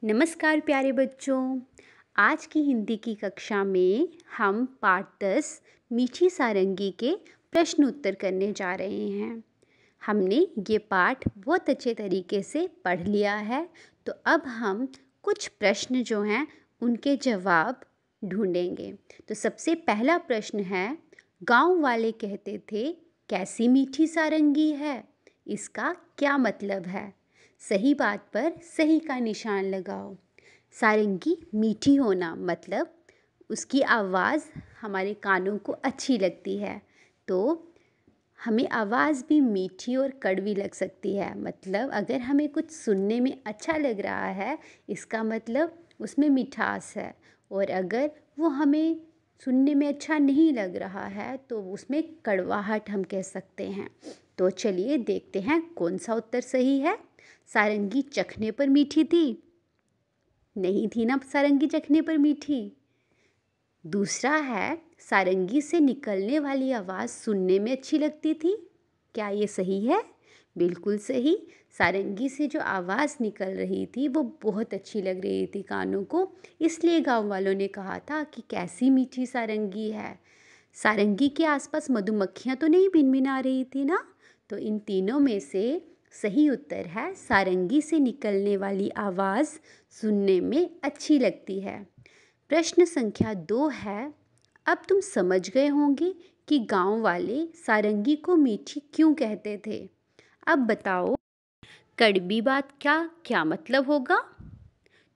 नमस्कार प्यारे बच्चों। आज की हिंदी की कक्षा में हम पाठ 10 मीठी सारंगी के प्रश्न उत्तर करने जा रहे हैं। हमने ये पाठ बहुत अच्छे तरीके से पढ़ लिया है, तो अब हम कुछ प्रश्न जो हैं उनके जवाब ढूंढेंगे। तो सबसे पहला प्रश्न है, गांव वाले कहते थे कैसी मीठी सारंगी है, इसका क्या मतलब है? सही बात पर सही का निशान लगाओ। सारंगी मीठी होना मतलब उसकी आवाज़ हमारे कानों को अच्छी लगती है, तो हमें आवाज़ भी मीठी और कड़वी लग सकती है। मतलब अगर हमें कुछ सुनने में अच्छा लग रहा है, इसका मतलब उसमें मिठास है, और अगर वो हमें सुनने में अच्छा नहीं लग रहा है तो उसमें कड़वाहट हम कह सकते हैं। तो चलिए देखते हैं कौन सा उत्तर सही है। सारंगी चखने पर मीठी थी? नहीं थी ना सारंगी चखने पर मीठी। दूसरा है, सारंगी से निकलने वाली आवाज़ सुनने में अच्छी लगती थी। क्या ये सही है? बिल्कुल सही। सारंगी से जो आवाज़ निकल रही थी वो बहुत अच्छी लग रही थी कानों को, इसलिए गांव वालों ने कहा था कि कैसी मीठी सारंगी है। सारंगी के आसपास मधुमक्खियाँ तो नहीं भिनभिना रही थी ना। तो इन तीनों में से सही उत्तर है, सारंगी से निकलने वाली आवाज़ सुनने में अच्छी लगती है। प्रश्न संख्या 2 है, अब तुम समझ गए होंगे कि गांव वाले सारंगी को मीठी क्यों कहते थे। अब बताओ, कड़वी बात का क्या मतलब होगा?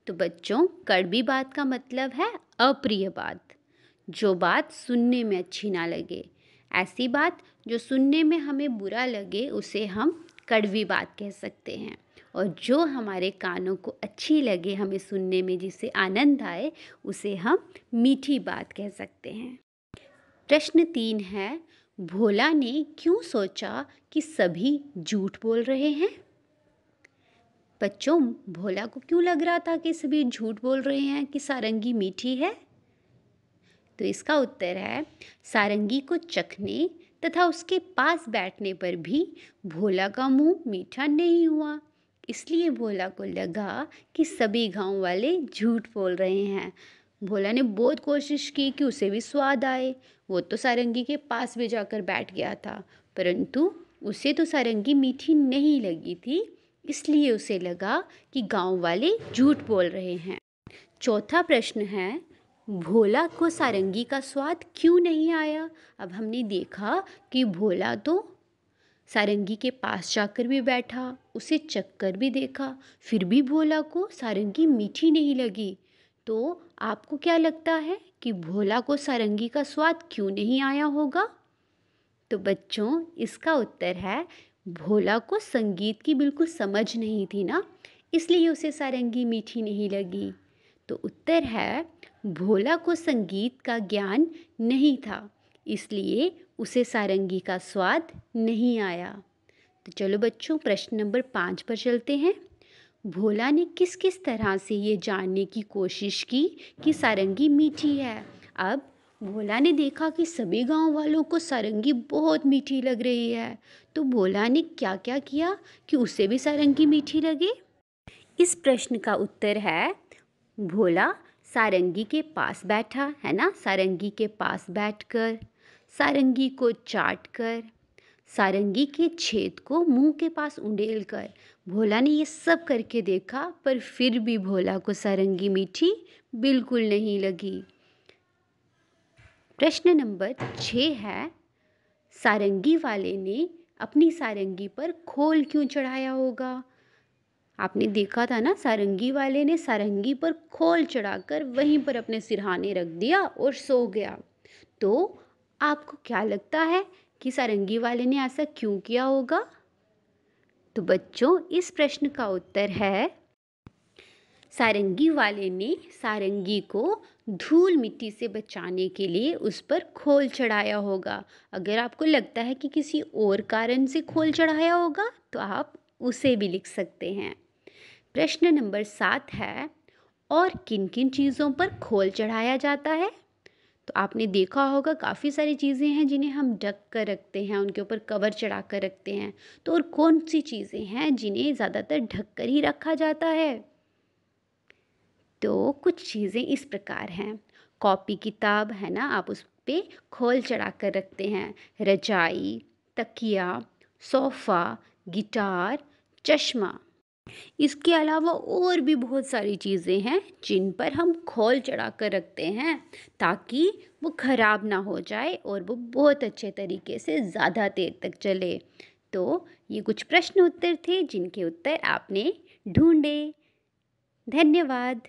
तो बच्चों, कड़वी बात का मतलब है अप्रिय बात, जो बात सुनने में अच्छी ना लगे। ऐसी बात जो सुनने में हमें बुरा लगे उसे हम कड़वी बात कह सकते हैं, और जो हमारे कानों को अच्छी लगे, हमें सुनने में जिसे आनंद आए, उसे हम मीठी बात कह सकते हैं। प्रश्न 3 है, भोला ने क्यों सोचा कि सभी झूठ बोल रहे हैं? बच्चों, भोला को क्यों लग रहा था कि सभी झूठ बोल रहे हैं कि सारंगी मीठी है? तो इसका उत्तर है, सारंगी को चखने तथा उसके पास बैठने पर भी भोला का मुंह मीठा नहीं हुआ। इसलिए भोला को लगा कि सभी गांव वाले झूठ बोल रहे हैं। भोला ने बहुत कोशिश की कि उसे भी स्वाद आए। वो तो सारंगी के पास भी जाकर बैठ गया था, परंतु उसे तो सारंगी मीठी नहीं लगी थी, इसलिए उसे लगा कि गांव वाले झूठ बोल रहे हैं। चौथा प्रश्न है, भोला को सारंगी का स्वाद क्यों नहीं आया? अब हमने देखा कि भोला तो सारंगी के पास जाकर भी बैठा, उसे चखकर भी देखा, फिर भी भोला को सारंगी मीठी नहीं लगी। तो आपको क्या लगता है कि भोला को सारंगी का स्वाद क्यों नहीं आया होगा? तो बच्चों, इसका उत्तर है, भोला को संगीत की बिल्कुल समझ नहीं थी ना, इसलिए उसे सारंगी मीठी नहीं लगी। तो उत्तर है, भोला को संगीत का ज्ञान नहीं था, इसलिए उसे सारंगी का स्वाद नहीं आया। तो चलो बच्चों, प्रश्न नंबर 5 पर चलते हैं। भोला ने किस किस तरह से ये जानने की कोशिश की कि सारंगी मीठी है? अब भोला ने देखा कि सभी गांव वालों को सारंगी बहुत मीठी लग रही है, तो भोला ने क्या क्या किया कि उसे भी सारंगी मीठी लगे? इस प्रश्न का उत्तर है, भोला सारंगी के पास बैठा, है ना, सारंगी के पास बैठकर, सारंगी को चाटकर, सारंगी के छेद को मुंह के पास उंडेल कर, भोला ने ये सब करके देखा, पर फिर भी भोला को सारंगी मीठी बिल्कुल नहीं लगी। प्रश्न नंबर 6 है, सारंगी वाले ने अपनी सारंगी पर खोल क्यों चढ़ाया होगा? आपने देखा था ना, सारंगी वाले ने सारंगी पर खोल चढ़ाकर वहीं पर अपने सिरहाने रख दिया और सो गया। तो आपको क्या लगता है कि सारंगी वाले ने ऐसा क्यों किया होगा? तो बच्चों, इस प्रश्न का उत्तर है, सारंगी वाले ने सारंगी को धूल मिट्टी से बचाने के लिए उस पर खोल चढ़ाया होगा। अगर आपको लगता है कि किसी और कारण से खोल चढ़ाया होगा, तो आप उसे भी लिख सकते हैं। प्रश्न नंबर 7 है, और किन किन चीज़ों पर खोल चढ़ाया जाता है? तो आपने देखा होगा काफ़ी सारी चीज़ें हैं जिन्हें हम ढक कर रखते हैं, उनके ऊपर कवर चढ़ा कर रखते हैं। तो और कौन सी चीज़ें हैं जिन्हें ज़्यादातर ढक कर ही रखा जाता है? तो कुछ चीज़ें इस प्रकार हैं। कॉपी किताब है ना, आप उस पे खोल चढ़ा कर रखते हैं। रजाई, तकिया, सोफ़ा, गिटार, चश्मा। इसके अलावा और भी बहुत सारी चीज़ें हैं जिन पर हम खोल चढ़ा कर रखते हैं ताकि वो ख़राब ना हो जाए और वो बहुत अच्छे तरीके से ज़्यादा देर तक चले। तो ये कुछ प्रश्न उत्तर थे जिनके उत्तर आपने ढूंढे। धन्यवाद।